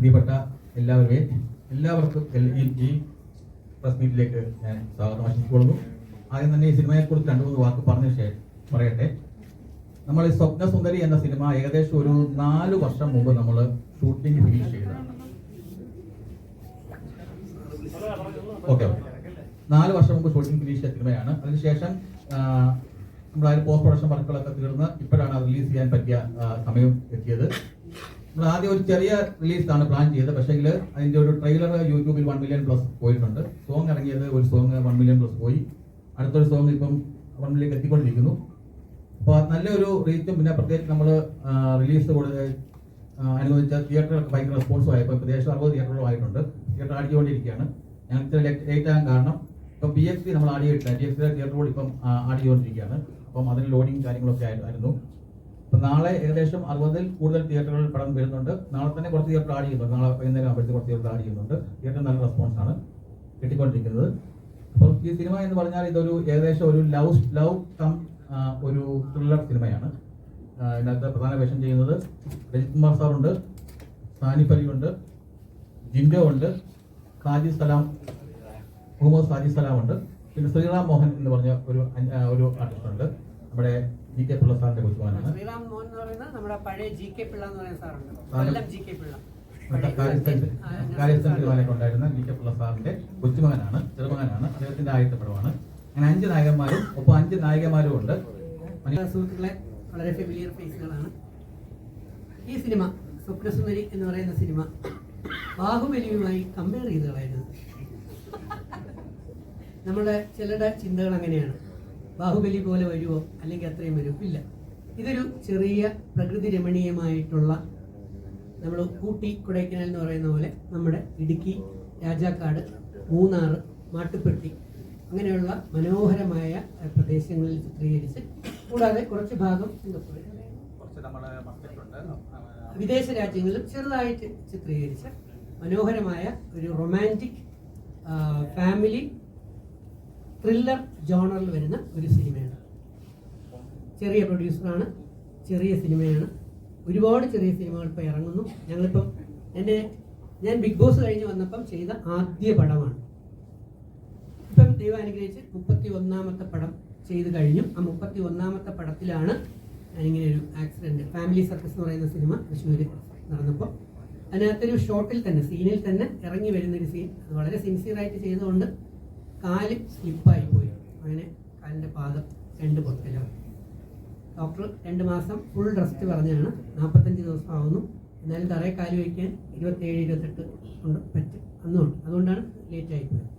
പ്രിയപ്പെട്ട എല്ലാവർക്കും ഈ പ്രസ് മീറ്റിലേക്ക് ഞാൻ സ്വാഗതം ആശംസിച്ചുകൊള്ളുന്നു. ആദ്യം തന്നെ ഈ സിനിമയെക്കുറിച്ച് 2-3 വാക്ക് പറയട്ടെ. നമ്മൾ ഈ സ്വപ്നസുന്ദരി എന്ന സിനിമ ഏകദേശം ഒരു 4 വർഷം മുമ്പ് നമ്മൾ ഷൂട്ടിംഗ് ഫിനിഷ് ചെയ്തതാണ്. ഓക്കെ 4 വർഷം മുമ്പ് ഷൂട്ടിംഗ് ഫിനിഷ് ചെയ്ത സിനിമയാണ്. അതിനുശേഷം നമ്മൾ അതിന് പോസ്റ്റ് പ്രൊഡക്ഷൻ വർക്കുകളൊക്കെ തീർന്ന് ഇപ്പോഴാണ് അത് റിലീസ് ചെയ്യാൻ പറ്റിയ സമയം എത്തിയത്. നമ്മൾ ആദ്യം ഒരു ചെറിയ റിലീസാണ് പ്ലാൻ ചെയ്തത്. പക്ഷേ അതിന്റെ ഒരു ട്രെയിലർ യൂട്യൂബിൽ 1 മില്യൺ പ്ലസ് പോയിട്ടുണ്ട്. സോങ് ഇറങ്ങിയത് ഒരു സോങ് 1 മില്യൺ പ്ലസ് പോയി. അടുത്തൊരു സോങ് ഇപ്പം 1 മില്യൺ എത്തിക്കൊണ്ടിരിക്കുന്നു. അപ്പോൾ നല്ലൊരു റീച്ചും പിന്നെ പ്രത്യേകിച്ച് നമ്മൾ റിലീസ് അനുവദിച്ച തിയേറ്ററുകൾക്ക് ഭയങ്കര റെസ്പോൺസും ആയപ്പോൾ പ്രദേശം 60 തിയേറ്ററുകളും ആയിട്ടുണ്ട്. തിയേറ്റർ ആടിക്കൊണ്ടിരിക്കുകയാണ്. ഞങ്ങൾക്ക് ലേറ്റ് ആകാൻ കാരണം ഇപ്പം PXC നമ്മൾ ആടിയിട്ടില്ല. TXC തിയേറ്ററുകൾ ഇപ്പം ആടിക്കൊണ്ടിരിക്കുകയാണ്. അപ്പം അതിന് ലോഡിങ് കാര്യങ്ങളൊക്കെ ആയിരുന്നു. അപ്പം നാളെ ഏകദേശം 60-ൽ കൂടുതൽ തിയേറ്ററുകളിൽ പടം വരുന്നുണ്ട്. നാളെ തന്നെ കുറച്ച് തിയേറ്റർ ആഡ് ചെയ്യുന്നുണ്ട്. നാളെ വൈകുന്നേരം ആകുമ്പോഴത്തെ കുറച്ച് തിയേറ്റർ ആഡ് ചെയ്യുന്നുണ്ട്. തിയേറ്റർ നല്ല റെസ്പോൺസാണ് കിട്ടിക്കൊണ്ടിരിക്കുന്നത്. അപ്പോൾ ഈ സിനിമ എന്ന് പറഞ്ഞാൽ ഇതൊരു ഏകദേശം ഒരു ലവ് കം ഒരു ത്രില്ലർ സിനിമയാണ്. ഇതിനകത്ത് പ്രധാന വേഷം ചെയ്യുന്നത് രജിത് കുമാർ സാറുണ്ട്, സാനിഫ് അലി ഉണ്ട്, ജിൻഡോ ഉണ്ട്, മുഹമ്മദ് സാജിദ് സലാം ഉണ്ട്, പിന്നെ ശ്രീറാം മോഹൻ എന്ന് പറഞ്ഞ ഒരു ആർട്ടിസ്റ്റ് ഉണ്ട്. നമ്മുടെ GK പിള്ള സാറിന്റെ കൊച്ചുമകനാണ്. ശ്രീറാം മോഹൻ എന്ന് പറയുന്നത് നമ്മുടെ പഴയ GK പിള്ള എന്ന് പറയുന്ന സാറുണ്ട്. GK പിള്ള ഉണ്ടായിരുന്ന GK പിള്ള സാറിന്റെ കൊച്ചുമകനാണ്, ചെറുമകനാണ്. അദ്ദേഹത്തിന്റെ ആദ്യത്തെ പടമാണ്. അങ്ങനെ 5 നായകന്മാരും ഒപ്പം 5 നായികമാരും ഉണ്ട്. സുഹൃത്തുക്കളെ, വളരെ ഫെമിലിയർ ഫേസുകളാണ്. ഈ സിനിമ സ്വപ്നസുന്ദരി എന്ന് പറയുന്ന സിനിമ ബാഹുബലിയുമായി കമ്പയർ ചെയ്ത് കളയുന്നത്. നമ്മുടെ ചിലരുടെ ചിന്തകൾ അങ്ങനെയാണ്. ബാഹുബലി പോലെ വരുമോ, അല്ലെങ്കിൽ അത്രയും വരുമോ? ഇല്ല. ഇതൊരു ചെറിയ പ്രകൃതി രമണീയമായിട്ടുള്ള, നമ്മൾ ഊട്ടി കൊടൈക്കനാൽ എന്ന് പറയുന്ന പോലെ നമ്മുടെ ഇടുക്കി, രാജാക്കാട്, മൂന്നാർ, മാട്ടുപ്പെട്ടി അങ്ങനെയുള്ള മനോഹരമായ പ്രദേശങ്ങളിൽ ചിത്രീകരിച്ച്, കൂടാതെ കുറച്ച് ഭാഗം സിംഗപ്പൂരിൽ, വിദേശ രാജ്യങ്ങളിലും ചെറുതായിട്ട് ചിത്രീകരിച്ച് മനോഹരമായ ഒരു റൊമാൻറ്റിക് ഫാമിലി ത്രില്ലർ ജോണറിൽ വരുന്ന ഒരു സിനിമയാണ്. ചെറിയ പ്രൊഡ്യൂസറാണ്, ചെറിയ സിനിമയാണ്. ഒരുപാട് ചെറിയ സിനിമകൾ ഇപ്പോൾ ഇറങ്ങുന്നു. ഞാൻ ബിഗ് ബോസ് കഴിഞ്ഞ് വന്നപ്പം ചെയ്ത ആദ്യ പടമാണ്. ഇപ്പം ദൈവം അനുഗ്രഹിച്ച് 31ാമത്തെ പടം ചെയ്ത് കഴിഞ്ഞു. ആ 31ാമത്തെ പടത്തിലാണ് ഞാനിങ്ങനെ ഒരു ആക്സിഡന്റ്, ഫാമിലി സർക്കസ് എന്ന് പറയുന്ന സിനിമ തൃശ്ശൂർ നടന്നപ്പോൾ അതിനകത്തൊരു ഷോട്ടിൽ തന്നെ, സീനിൽ തന്നെ ഇറങ്ങി വരുന്നൊരു സീൻ. അത് വളരെ സിൻസിയറായിട്ട് ചെയ്തുകൊണ്ട് കാല് സ്ലിപ്പായി പോയി. അങ്ങനെ കാലിൻ്റെ പാദം 2 പൊട്ടലാണ്. ഡോക്ടർ 2 മാസം ഫുൾ റെസ്റ്റ് പറഞ്ഞാണ്. 45 ദിവസം ആവുന്നു. എന്നാലും തറയെ കാല് വയ്ക്കാൻ 27-28 കൊണ്ട് പറ്റും. അതുകൊണ്ടാണ് ലേറ്റ് ആയിപ്പോയത്.